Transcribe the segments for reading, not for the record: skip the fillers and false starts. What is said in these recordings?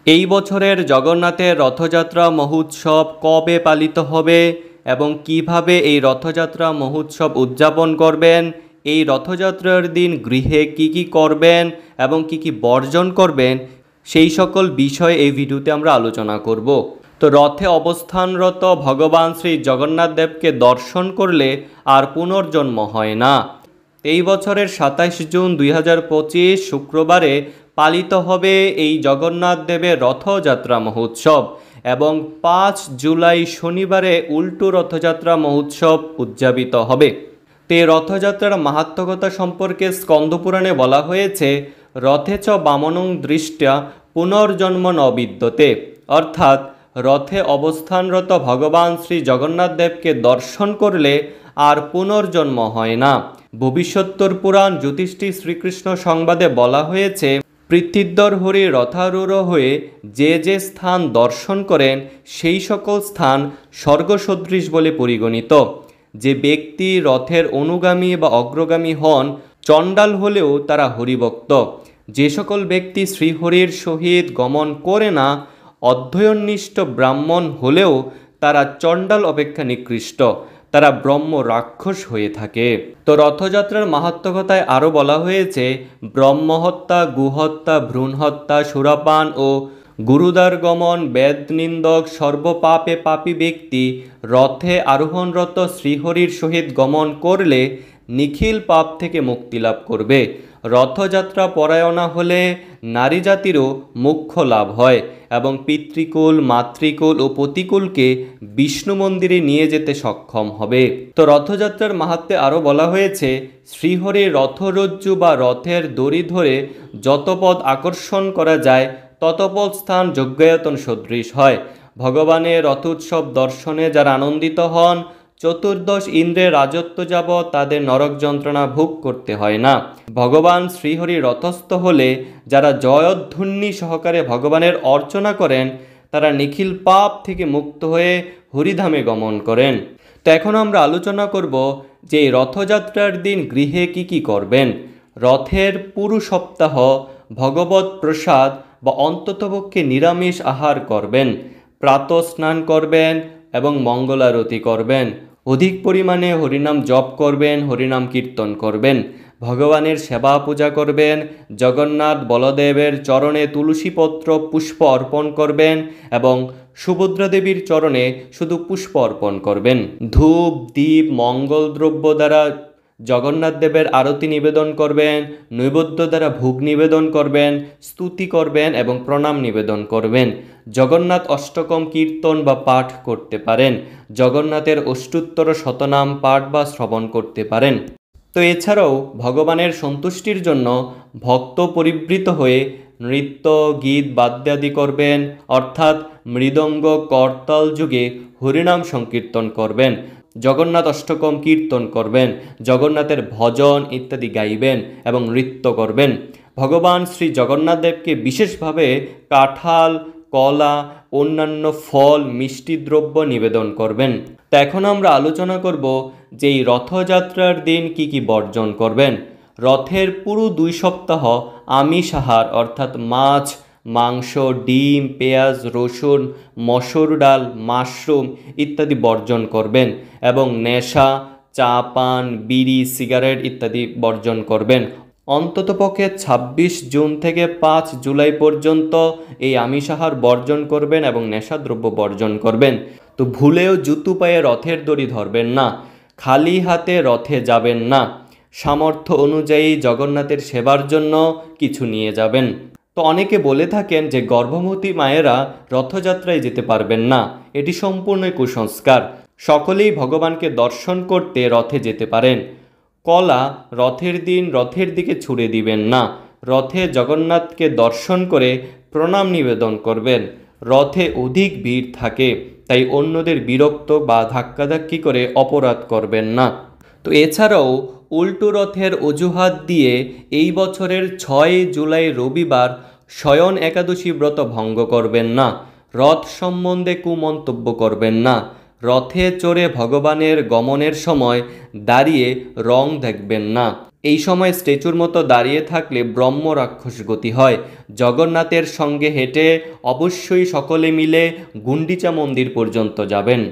এই বছরের জগন্নাথের রথযাত্রা মহোৎসব কবে পালিত হবে এবং কিভাবে এই রথযাত্রা মহোৎসব উদযাপন করবেন, এই রথযাত্রার দিন গৃহে কি করবেন এবং কি বর্জন করবেন, সেই সকল বিষয় এই ভিডিওতে আমরা আলোচনা করব। তো রথে অবস্থানরত ভগবান শ্রী জগন্নাথ দেবকে দর্শন করলে আর পুনর্জন্ম হয় না। এই বছরের 27 জুন 2025 শুক্রবারে পালিত হবে এই জগন্নাথ দেবের রথযাত্রা মহোৎসব এবং 5 জুলাই শনিবারে উল্টো রথযাত্রা মহোৎসব উদযাপিত হবে। তো এই রথযাত্রার মাহাত্ম্যকতা সম্পর্কে স্কন্দপুরাণে বলা হয়েছে, রথে চ বামনং দৃষ্টা পুনর্জন্ম ন বিদ্যতে, অর্থাৎ রথে অবস্থানরত ভগবান শ্রী জগন্নাথ দেবকে দর্শন করলে আর পুনর্জন্ম হয় না। ভবিষ্যোত্তর পুরাণ জ্যোতিষ্ঠী শ্রীকৃষ্ণ সংবাদে বলা হয়েছে, পৃথিবীর হরি রথারূঢ় হয়ে যে স্থান দর্শন করেন সেই সকল স্থান স্বর্গসদৃশ বলে পরিগণিত। যে ব্যক্তি রথের অনুগামী বা অগ্রগামী হন, চণ্ডাল হলেও তারা হরিভক্ত। যে সকল ব্যক্তি শ্রীহরির সহিত গমন করে না, অধ্যয়ননিষ্ঠ ব্রাহ্মণ হলেও তারা চণ্ডাল অপেক্ষা নিকৃষ্ট, তারা ব্রহ্ম রাক্ষস হয়ে থাকে। তো রথযাত্রার মাহাত্ম্যকতায় আরও বলা হয়েছে, ব্রহ্মহত্যা, গুহত্যা, ভ্রূণহত্যা, সুরাপান ও গুরুদ্বার গমন, বেদ নিন্দক, সর্বপাপে পাপী ব্যক্তি রথে আরোহণরত শ্রীহরির সহিত গমন করলে নিখিল পাপ থেকে মুক্তি লাভ করবে। রথযাত্রা পরায়ণা হলে নারী জাতিরও মোক্ষ লাভ হয় এবং পিতৃকুল, মাতৃকুল ও পতিকুলকে বিষ্ণু মন্দিরে নিয়ে যেতে সক্ষম হবে। তো রথযাত্রার মাহাত্ম্যে আরও বলা হয়েছে, শ্রীহরির রথরজ্জু বা রথের দড়ি ধরে যত পদ আকর্ষণ করা যায় ততপদ স্থান যজ্ঞায়তন সদৃশ হয়। ভগবানের রথোৎসব দর্শনে যারা আনন্দিত হন, চতুর্দশ ইন্দ্রের রাজত্ব যাবৎ তাদের নরক যন্ত্রণা ভোগ করতে হয় না। ভগবান শ্রীহরি রথস্থ হলে যারা জয়ধ্বনি সহকারে ভগবানের অর্চনা করেন, তারা নিখিল পাপ থেকে মুক্ত হয়ে হরিধামে গমন করেন। তো এখন আমরা আলোচনা করব যে রথযাত্রার দিন গৃহে কি করবেন। রথের পুরো সপ্তাহ ভগবত প্রসাদ বা অন্ততপক্ষে নিরামিষ আহার করবেন, প্রাতঃ স্নান করবেন এবং মঙ্গলারতি করবেন, অধিক পরিমাণে হরিনাম জপ করবেন, হরিনাম কীর্তন করবেন, ভগবানের সেবা পূজা করবেন, জগন্নাথ বলদেবের চরণে তুলসীপত্র পুষ্প অর্পণ করবেন এবং সুভদ্রা দেবীর চরণে শুধু পুষ্প অর্পণ করবেন। ধূপ, দীপ, মঙ্গল দ্রব্য দ্বারা জগন্নাথ দেবের আরতি নিবেদন করবেন, নৈবেদ্য দ্বারা ভোগ নিবেদন করবেন, স্তুতি করবেন এবং প্রণাম নিবেদন করবেন। জগন্নাথ অষ্টকম কীর্তন বা পাঠ করতে পারেন, জগন্নাথের অষ্টোত্তর শতনাম পাঠ বা শ্রবণ করতে পারেন। তো এছাড়াও ভগবানের সন্তুষ্টির জন্য ভক্ত পরিবৃত হয়ে নৃত্য, গীত, বাদ্যাদি করবেন, অর্থাৎ মৃদঙ্গ, করতাল যুগে হরিনাম সংকীর্তন করবেন, জগন্নাথ অষ্টকম কীর্তন করবেন, জগন্নাথের ভজন ইত্যাদি গাইবেন এবং নৃত্য করবেন। ভগবান শ্রী জগন্নাথ দেবকে বিশেষভাবে কাঁঠাল, কলা, অন্যান্য ফল, মিষ্টি দ্রব্য নিবেদন করবেন। তো এখন আমরা আলোচনা করব যে এই রথযাত্রার দিন কি বর্জন করবেন। রথের পুরো 2 সপ্তাহ আমিষ আহার অর্থাৎ মাছ, মাংস, ডিম, পেঁয়াজ, রসুন, মসুর ডাল, মাশরুম ইত্যাদি বর্জন করবেন এবং নেশা, চা পান, বিড়ি, সিগারেট ইত্যাদি বর্জন করবেন। অন্ততপক্ষে 26 জুন থেকে 5 জুলাই পর্যন্ত এই আমিষ আহার বর্জন করবেন এবং নেশাদ্রব্য বর্জন করবেন। তো ভুলেও জুতো পায়ে রথের দড়ি ধরবেন না, খালি হাতে রথে যাবেন না, সামর্থ্য অনুযায়ী জগন্নাথের সেবার জন্য কিছু নিয়ে যাবেন। তো অনেকে বলে থাকেন যে গর্ভবতী মায়েরা রথযাত্রায় যেতে পারবেন না, এটি সম্পূর্ণ কুসংস্কার। সকলেই ভগবানকে দর্শন করতে রথে যেতে পারেন। কলা রথের দিন রথের দিকে ছুঁড়ে দিবেন না, রথে জগন্নাথকে দর্শন করে প্রণাম নিবেদন করবেন। রথে অধিক ভিড় থাকে, তাই অন্যদের বিরক্ত বা ধাক্কাধাক্কি করে অপরাধ করবেন না। তো এছাড়াও উল্টো রথের অজুহাত দিয়ে এই বছরের 6 জুলাই রবিবার শয়ন একাদশী ব্রত ভঙ্গ করবেন না, রথ সম্বন্ধে কুমন্তব্য করবেন না, রথে চড়ে ভগবানের গমনের সময় দাঁড়িয়ে রং দেখবেন না, এই সময় স্ট্যাচুর মতো দাঁড়িয়ে থাকলে ব্রহ্ম রাক্ষস গতি হয়। জগন্নাথের সঙ্গে হেঁটে অবশ্যই সকলে মিলে গুন্ডিচা মন্দির পর্যন্ত যাবেন।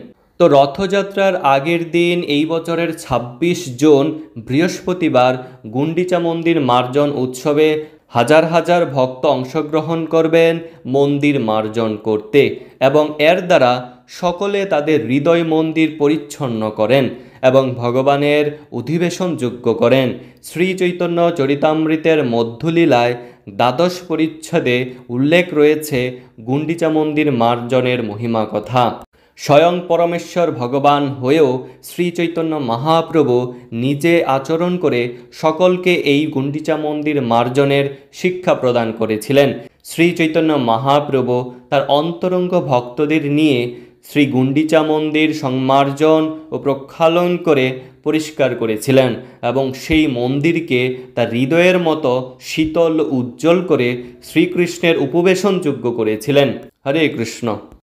তো রথযাত্রার আগের দিন এই বছরের ২৬ জুন বৃহস্পতিবার গুন্ডিচা মন্দির মার্জন উৎসবে হাজার হাজার ভক্ত অংশগ্রহণ করবেন মন্দির মার্জন করতে, এবং এর দ্বারা সকলে তাদের হৃদয় মন্দির পরিচ্ছন্ন করেন এবং ভগবানের অধিবেশন যোগ্য করেন। শ্রী চৈতন্য চরিতামৃতের মধ্যলীলায় দ্বাদশ পরিচ্ছেদে উল্লেখ রয়েছে গুন্ডিচা মন্দির মার্জনের মহিমা কথা। স্বয়ং পরমেশ্বর ভগবান হয়েও শ্রী চৈতন্য মহাপ্রভু নিজে আচরণ করে সকলকে এই গুন্ডিচা মন্দির মার্জনের শিক্ষা প্রদান করেছিলেন। শ্রী চৈতন্য মহাপ্রভু তার অন্তরঙ্গ ভক্তদের নিয়ে শ্রী গুন্ডিচা মন্দির সংমার্জন ও প্রক্ষালন করে পরিষ্কার করেছিলেন এবং সেই মন্দিরকে তার হৃদয়ের মতো শীতল উজ্জ্বল করে শ্রীকৃষ্ণের উপবেশনযোগ্য করেছিলেন। হরে কৃষ্ণ।